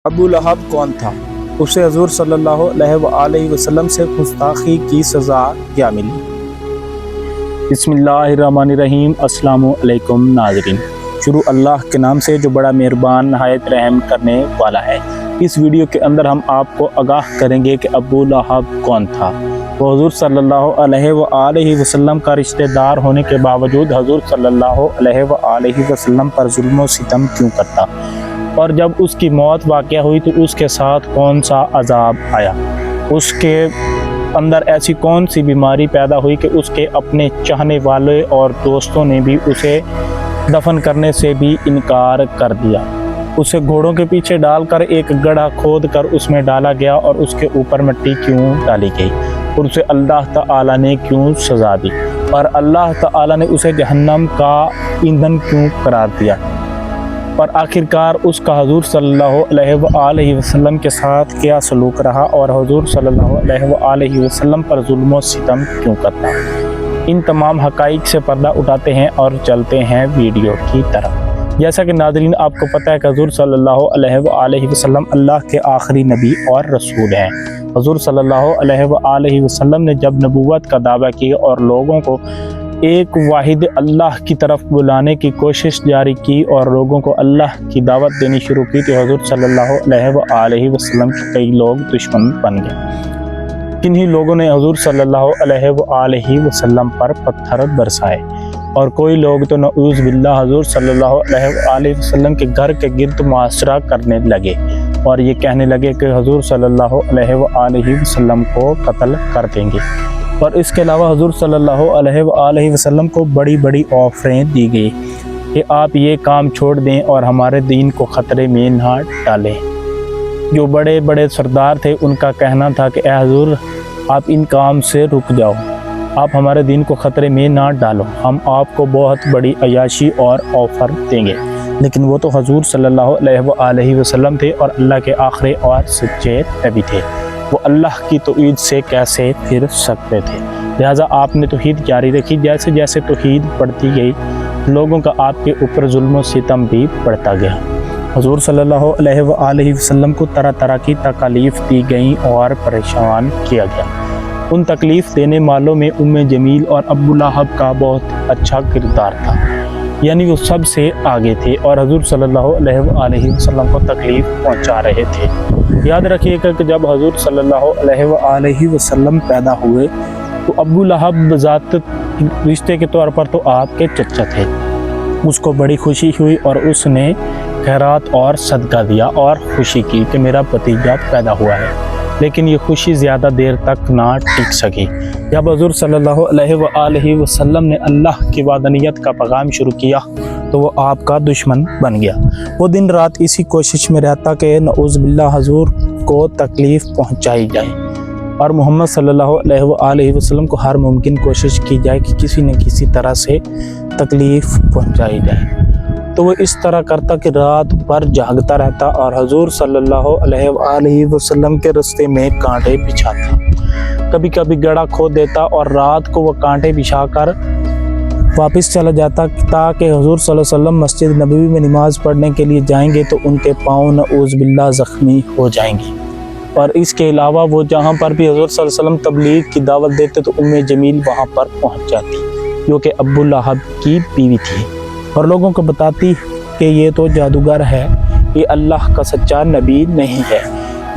ابو لہب کون تھا؟ اسے حضور صلی اللہ علیہ وسلم سے گستاخی کی سزا کیا ملی؟ بسم اللہ الرحمن الرحیم۔ السلام علیکم ناظرین، شروع اللہ کے نام سے جو بڑا مہربان نہایت رحم کرنے والا ہے۔ اس ویڈیو کے اندر ہم آپ کو آگاہ کریں گے کہ ابو لہب کون تھا۔ وہ حضور صلی اللہ علیہ وسلم کا رشتہ دار ہونے کے باوجود حضور صلی اللہ علیہ وسلم پر ظلم و ستم کیوں کرتا، اور جب اس کی موت واقع ہوئی تو اس کے ساتھ کون سا عذاب آیا، اس کے اندر ایسی کون سی بیماری پیدا ہوئی کہ اس کے اپنے چاہنے والے اور دوستوں نے بھی اسے دفن کرنے سے بھی انکار کر دیا۔ اسے گھوڑوں کے پیچھے ڈال کر ایک گڑھا کھود کر اس میں ڈالا گیا، اور اس کے اوپر مٹی کیوں ڈالی گئی، اور اسے اللہ تعالیٰ نے کیوں سزا دی، اور اللہ تعالیٰ نے اسے جہنم کا ایندھن کیوں قرار دیا، اور آخرکار اس کا حضور صلی اللہ علیہ وسلم کے ساتھ کیا سلوک رہا، اور حضور صلی اللہ علیہ وسلم پر ظلم و ستم کیوں کرتا۔ ان تمام حقائق سے پردہ اٹھاتے ہیں اور چلتے ہیں ویڈیو کی طرف۔ جیسا کہ ناظرین آپ کو پتہ ہے کہ حضور صلی اللہ علیہ وسلم اللہ کے آخری نبی اور رسول ہیں۔ حضور صلی اللہ علیہ وسلم نے جب نبوت کا دعویٰ کیا اور لوگوں کو ایک واحد اللہ کی طرف بلانے کی کوشش جاری کی اور لوگوں کو اللہ کی دعوت دینی شروع کی تو حضور صلی اللہ علیہ وسلم کے کئی لوگ دشمن بن گئے۔ کنہی لوگوں نے حضور صلی اللہ علیہ وسلم پر پتھر برسائے، اور کوئی لوگ تو نعوذ باللہ حضور صلی اللہ علیہ وسلم کے گھر کے گرد محاصرہ کرنے لگے، اور یہ کہنے لگے کہ حضور صلی اللہ علیہ وسلم کو قتل کر دیں گے۔ اور اس کے علاوہ حضور صلی اللہ علیہ وسلم کو بڑی بڑی آفریں دی گئی کہ آپ یہ کام چھوڑ دیں اور ہمارے دین کو خطرے میں نہ ڈالیں۔ جو بڑے بڑے سردار تھے ان کا کہنا تھا کہ اے حضور آپ ان کام سے رک جاؤ، آپ ہمارے دین کو خطرے میں نہ ڈالو، ہم آپ کو بہت بڑی عیاشی اور آفر دیں گے۔ لیکن وہ تو حضور صلی اللہ علیہ وسلم تھے اور اللہ کے آخری اور سچے نبی تھے، وہ اللہ کی توحید سے کیسے پھر سکتے تھے۔ لہٰذا آپ نے توحید جاری رکھی۔ جیسے جیسے توحید بڑھتی گئی لوگوں کا آپ کے اوپر ظلم و ستم بھی بڑھتا گیا۔ حضور صلی اللہ علیہ وسلم کو طرح طرح کی تکالیف دی گئیں اور پریشان کیا گیا۔ ان تکلیف دینے والوں میں ام جمیل اور ابو لہب کا بہت اچھا کردار تھا، یعنی وہ سب سے آگے تھے اور حضور صلی اللہ علیہ وسلم کو تکلیف پہنچا رہے تھے۔ یاد رکھیے کہ جب حضور صلی اللہ علیہ وسلم پیدا ہوئے تو ابو لہب بذات رشتے کے طور پر تو آپ کے چچا تھے۔ اس کو بڑی خوشی ہوئی اور اس نے خیرات اور صدقہ دیا اور خوشی کی کہ میرا بھتیجا پیدا ہوا ہے، لیکن یہ خوشی زیادہ دیر تک نہ ٹک سکی۔ جب حضور صلی اللہ علیہ وسلم نے اللہ کی وحدانیت کا پیغام شروع کیا تو وہ آپ کا دشمن بن گیا۔ وہ دن رات اسی کوشش میں رہتا کہ نعوذ باللہ حضور کو تکلیف پہنچائی جائے، اور محمد صلی اللہ علیہ وسلم کو ہر ممکن کوشش کی جائے کہ کسی نہ کسی طرح سے تکلیف پہنچائی جائے۔ تو وہ اس طرح کرتا کہ رات بھر جاگتا رہتا اور حضور صلی اللہ علیہ وسلم کے راستے میں کانٹے بچھاتا، کبھی کبھی گڑھا کھود دیتا اور رات کو وہ کانٹے بچھا کر واپس چلا جاتا تاکہ حضور صلی اللہ علیہ وسلم مسجد نبوی میں نماز پڑھنے کے لیے جائیں گے تو ان کے پاؤں نعوذ باللہ زخمی ہو جائیں گے۔ اور اس کے علاوہ وہ جہاں پر بھی حضور صلی اللہ علیہ وسلم تبلیغ کی دعوت دیتے تو ام جمیل وہاں پر پہنچ جاتی، جو کہ ابو لہب کی بیوی تھی، اور لوگوں کو بتاتی کہ یہ تو جادوگر ہے، یہ اللہ کا سچا نبی نہیں ہے،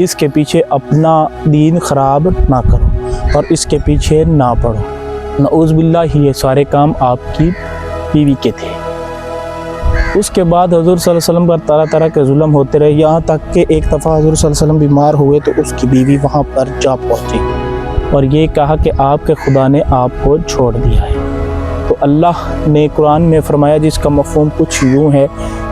اس کے پیچھے اپنا دین خراب نہ کرو اور اس کے پیچھے نہ پڑھو۔ نعوذ باللہ یہ سارے کام آپ کی بیوی کے تھے۔ اس کے بعد حضور صلی اللہ علیہ وسلم پر طرح طرح کے ظلم ہوتے رہے، یہاں تک کہ ایک دفعہ حضور صلی اللہ علیہ وسلم بیمار ہوئے تو اس کی بیوی وہاں پر جا پہنچی اور یہ کہا کہ آپ کے خدا نے آپ کو چھوڑ دیا ہے۔ تو اللہ نے قرآن میں فرمایا، جس کا مفہوم کچھ یوں ہے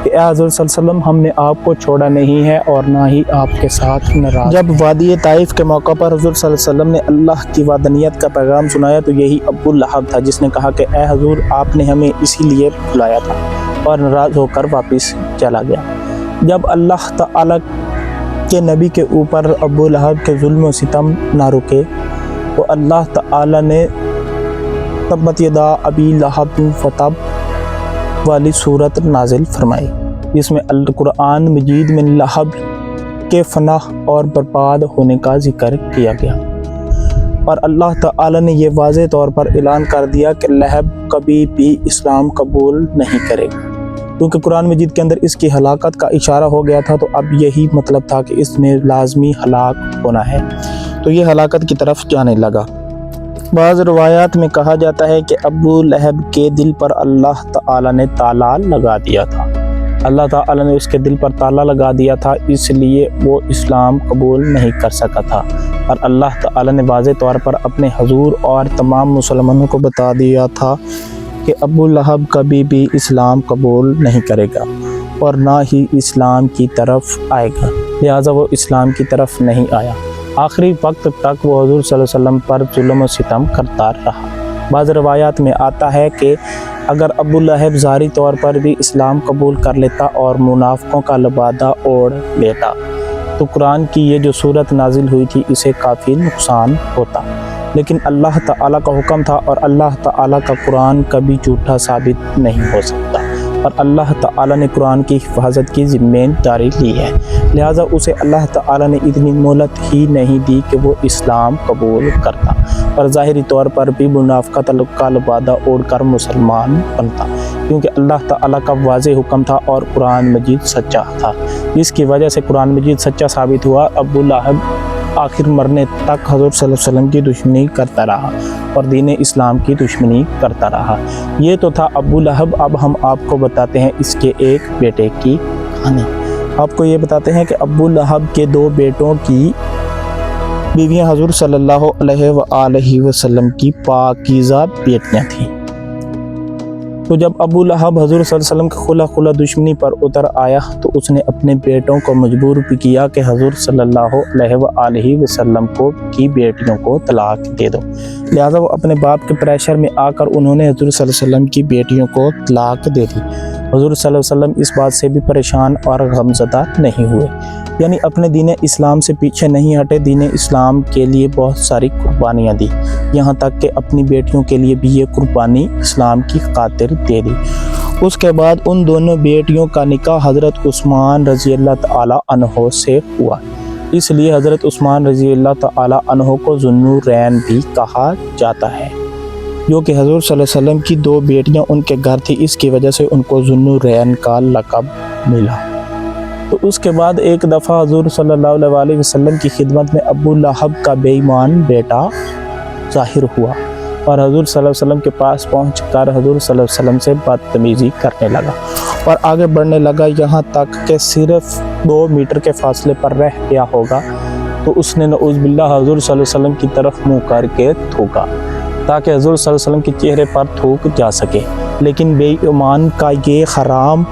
کہ اے حضور صلی اللہ علیہ وسلم ہم نے آپ کو چھوڑا نہیں ہے اور نہ ہی آپ کے ساتھ ناراض۔ جب وادی طائف کے موقع پر حضور صلی اللہ علیہ وسلم نے اللہ کی وحدانیت کا پیغام سنایا تو یہی ابو لہب تھا جس نے کہا کہ اے حضور آپ نے ہمیں اسی لیے بلایا تھا، اور ناراض ہو کر واپس چلا گیا۔ جب اللہ تعالیٰ کے نبی کے اوپر ابو لہب کے ظلم و ستم نہ رکے تو اللہ تعالیٰ نے تبت یدا ابی لہب فتب والی صورت نازل فرمائی، جس میں القرآن مجید میں لہب کے فنا اور برباد ہونے کا ذکر کیا گیا، اور اللہ تعالی نے یہ واضح طور پر اعلان کر دیا کہ لہب کبھی بھی اسلام قبول نہیں کرے گا، کیونکہ قرآن مجید کے اندر اس کی ہلاکت کا اشارہ ہو گیا تھا، تو اب یہی مطلب تھا کہ اس میں لازمی ہلاک ہونا ہے، تو یہ ہلاکت کی طرف جانے لگا۔ بعض روایات میں کہا جاتا ہے کہ ابو لہب کے دل پر اللہ تعالی نے تالا لگا دیا تھا، اللہ تعالی نے اس کے دل پر تالا لگا دیا تھا، اس لیے وہ اسلام قبول نہیں کر سکا تھا، اور اللہ تعالی نے واضح طور پر اپنے حضور اور تمام مسلمانوں کو بتا دیا تھا کہ ابو لہب کبھی بھی اسلام قبول نہیں کرے گا اور نہ ہی اسلام کی طرف آئے گا، لہٰذا وہ اسلام کی طرف نہیں آیا۔ آخری وقت تک وہ حضور صلی اللہ علیہ وسلم پر ظلم و ستم کرتا رہا۔ بعض روایات میں آتا ہے کہ اگر ابو لہب ظاہری طور پر بھی اسلام قبول کر لیتا اور منافقوں کا لبادہ اوڑھ لیتا تو قرآن کی یہ جو صورت نازل ہوئی تھی اسے کافی نقصان ہوتا، لیکن اللہ تعالیٰ کا حکم تھا اور اللہ تعالیٰ کا قرآن کبھی جھوٹا ثابت نہیں ہو سکتا، اور اللہ تعالیٰ نے قرآن کی حفاظت کی ذمہ داری لی ہے، لہٰذا اسے اللہ تعالیٰ نے اتنی مہلت ہی نہیں دی کہ وہ اسلام قبول کرتا اور ظاہری طور پر بھی منافقت کا لبادہ اوڑھ کر مسلمان بنتا، کیونکہ اللہ تعالیٰ کا واضح حکم تھا اور قرآن مجید سچا تھا، جس کی وجہ سے قرآن مجید سچا ثابت ہوا۔ ابو لہب آخر مرنے تک حضور صلی اللہ علیہ وسلم کی دشمنی کرتا رہا اور دین اسلام کی دشمنی کرتا رہا۔ یہ تو تھا ابو لہب۔ اب ہم آپ کو بتاتے ہیں اس کے ایک بیٹے کی کہانی۔ آپ کو یہ بتاتے ہیں کہ ابو لہب کے دو بیٹوں کی بیویاں حضور صلی اللہ علیہ وآلہ وسلم کی پاکیزہ بیٹیاں تھیں۔ تو جب ابو لہب حضور صلی اللہ علیہ وسلم کے خلا دشمنی پر اتر آیا تو اس نے اپنے بیٹوں کو مجبور بھی کیا کہ حضور صلی اللہ علیہ وآلہ وسلم کی بیٹیوں کو طلاق دے دو، لہٰذا وہ اپنے باپ کے پریشر میں آ کر انہوں نے حضور صلی اللہ علیہ وسلم کی بیٹیوں کو طلاق دے دی۔ حضور صلی اللہ علیہ وسلم اس بات سے بھی پریشان اور غمزدہ نہیں ہوئے، یعنی اپنے دین اسلام سے پیچھے نہیں ہٹے، دین اسلام کے لیے بہت ساری قربانیاں دی، یہاں تک کہ اپنی بیٹیوں کے لیے بھی یہ قربانی اسلام کی خاطر دے دی۔ اس کے بعد ان دونوں بیٹیوں کا نکاح حضرت عثمان رضی اللہ تعالی عنہ سے ہوا، اس لیے حضرت عثمان رضی اللہ تعالی عنہ کو ذوالنورین بھی کہا جاتا ہے، جو کہ حضور صلی اللہ علیہ وسلم کی دو بیٹیاں ان کے گھر تھی، اس کی وجہ سے ان کو ذوالنورین کا لقب ملا۔ تو اس کے بعد ایک دفعہ حضور صلی اللہ علیہ وسلم کی خدمت میں ابو لہب کا بے ایمان بیٹا ظاہر ہوا اور حضور صلی اللہ علیہ وسلم کے پاس پہنچ کر حضور صلی اللہ علیہ وسلم سے بدتمیزی کرنے لگا اور آگے بڑھنے لگا، یہاں تک کہ صرف 2 میٹر کے فاصلے پر رہ گیا ہوگا تو اس نے نعوذ باللہ حضور صلی اللہ علیہ وسلم کی طرف منہ کر کے تھوکا تاکہ حضور صلی اللہ علیہ وسلم کے چہرے پر تھوک جا سکے، لیکن بے ایمان کا یہ حرام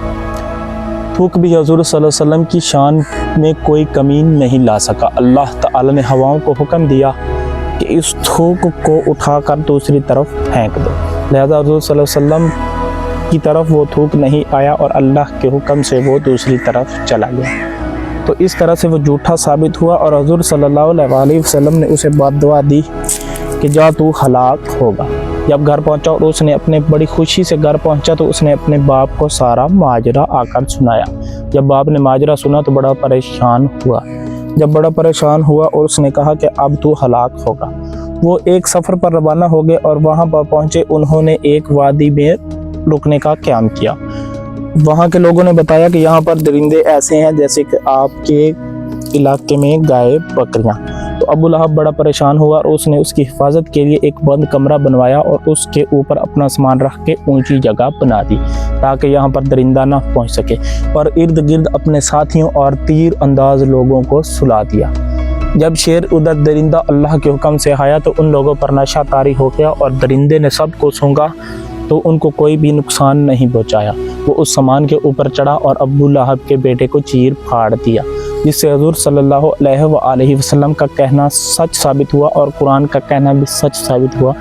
تھوک بھی حضور صلی اللہ علیہ وسلم کی شان میں کوئی کمی نہیں لا سکا۔ اللہ تعالی نے ہواؤں کو حکم دیا کہ اس تھوک کو اٹھا کر دوسری طرف پھینک دو، لہذا حضور صلی اللہ علیہ وسلم کی طرف وہ تھوک نہیں آیا اور اللہ کے حکم سے وہ دوسری طرف چلا گیا۔ تو اس طرح سے وہ جھوٹا ثابت ہوا اور حضور صلی اللہ علیہ وسلم نے اسے بد دعا دی کہ جا تو ہلاک ہوگا۔ جب گھر پہنچا اور اس نے اپنے بڑی خوشی سے گھر پہنچا تو اس نے اپنے باپ کو سارا ماجرا آ کر سنایا۔ جب باپ نے ماجرا سنا تو بڑا پریشان ہوا اور اس نے کہا کہ اب تو ہلاک ہوگا۔ وہ ایک سفر پر روانہ ہو گئے اور وہاں پر پہنچے، انہوں نے ایک وادی میں رکنے کا قیام کیا۔ وہاں کے لوگوں نے بتایا کہ یہاں پر درندے ایسے ہیں جیسے کہ آپ کے علاقے میں گائے بکریاں۔ تو ابو لہب بڑا پریشان ہوا اور اس نے اس کی حفاظت کے لیے ایک بند کمرہ بنوایا اور اس کے اوپر اپنا سامان رکھ کے اونچی جگہ بنا دی تاکہ یہاں پر درندہ نہ پہنچ سکے، اور ارد گرد اپنے ساتھیوں اور تیر انداز لوگوں کو سلا دیا۔ جب شیر ادھر درندہ اللہ کے حکم سے آیا تو ان لوگوں پر نشہ طاری ہو گیا اور درندے نے سب کو سونگا تو ان کو کوئی بھی نقصان نہیں پہنچایا۔ وہ اس سامان کے اوپر چڑھا اور ابو لہب کے بیٹے کو چیر پھاڑ دیا، جس سے حضور صلی اللہ علیہ وآلہ وسلم کا کہنا سچ ثابت ہوا اور قرآن کا کہنا بھی سچ ثابت ہوا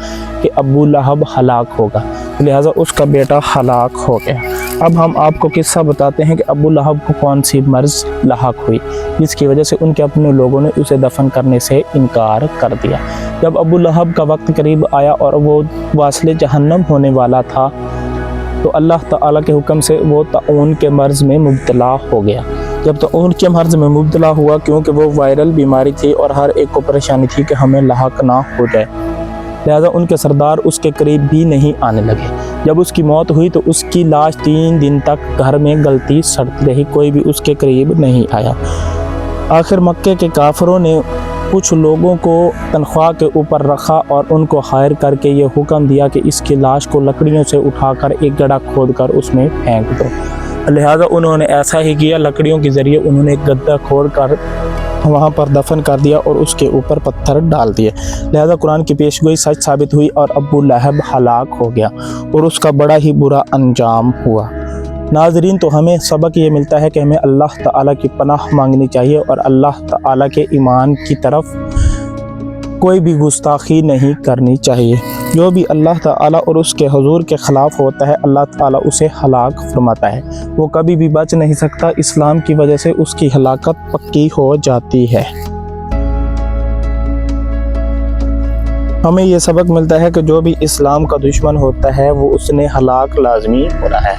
کہ ابو لہب ہلاک ہوگا، لہٰذا اس کا بیٹا ہلاک ہو گیا۔ اب ہم آپ کو قصہ بتاتے ہیں کہ ابو لہب کو کون سی مرض لاحق ہوئی جس کی وجہ سے ان کے اپنے لوگوں نے اسے دفن کرنے سے انکار کر دیا۔ جب ابو لہب کا وقت قریب آیا اور وہ واصل جہنم ہونے والا تھا تو اللہ تعالیٰ کے حکم سے وہ طاعون کے مرض میں مبتلا ہو گیا، جب تو اونچے مرض میں مبتلا ہوا، کیونکہ وہ وائرل بیماری تھی اور ہر ایک کو پریشانی تھی کہ ہمیں لاحق نہ ہو جائے، لہذا ان کے سردار اس کے قریب بھی نہیں آنے لگے۔ جب اس کی موت ہوئی تو اس کی لاش 3 دن تک گھر میں گلتی سڑتی رہی، کوئی بھی اس کے قریب نہیں آیا۔ آخر مکے کے کافروں نے کچھ لوگوں کو تنخواہ کے اوپر رکھا اور ان کو ہائر کر کے یہ حکم دیا کہ اس کی لاش کو لکڑیوں سے اٹھا کر ایک گڑھا کھود کر اس میں پھینک دو۔ لہذا انہوں نے ایسا ہی کیا، لکڑیوں کے ذریعے انہوں نے ایک گدھا کھود کر وہاں پر دفن کر دیا اور اس کے اوپر پتھر ڈال دیے۔ لہذا قرآن کی پیشگوئی سچ ثابت ہوئی اور ابو لہب ہلاک ہو گیا اور اس کا بڑا ہی برا انجام ہوا۔ ناظرین، تو ہمیں سبق یہ ملتا ہے کہ ہمیں اللہ تعالیٰ کی پناہ مانگنی چاہیے اور اللہ تعالیٰ کے ایمان کی طرف کوئی بھی گستاخی نہیں کرنی چاہیے۔ جو بھی اللہ تعالیٰ اور اس کے حضور کے خلاف ہوتا ہے، اللہ تعالیٰ اسے ہلاک فرماتا ہے، وہ کبھی بھی بچ نہیں سکتا، اسلام کی وجہ سے اس کی ہلاکت پکی ہو جاتی ہے۔ ہمیں یہ سبق ملتا ہے کہ جو بھی اسلام کا دشمن ہوتا ہے وہ اس نے ہلاک لازمی ہونا ہے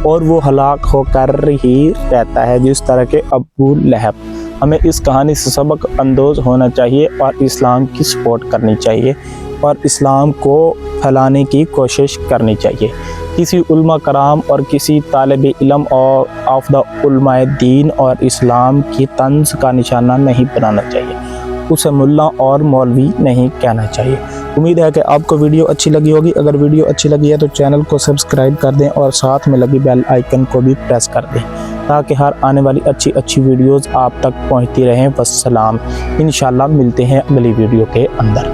اور وہ ہلاک ہو کر ہی رہتا ہے، جس طرح کے ابو لہب۔ ہمیں اس کہانی سے سبق اندوز ہونا چاہیے اور اسلام کی سپورٹ کرنی چاہیے اور اسلام کو پھیلانے کی کوشش کرنی چاہیے۔ کسی علماء کرام اور کسی طالب علم اور آف دا علماء دین اور اسلام کی طنز کا نشانہ نہیں بنانا چاہیے، اسے ملا اور مولوی نہیں کہنا چاہیے۔ امید ہے کہ آپ کو ویڈیو اچھی لگی ہوگی۔ اگر ویڈیو اچھی لگی ہے تو چینل کو سبسکرائب کر دیں اور ساتھ میں لگی بیل آئیکن کو بھی پریس کر دیں تاکہ ہر آنے والی اچھی ویڈیوز آپ تک پہنچتی رہیں۔ والسلام، انشاءاللہ ملتے ہیں اگلی ویڈیو کے اندر۔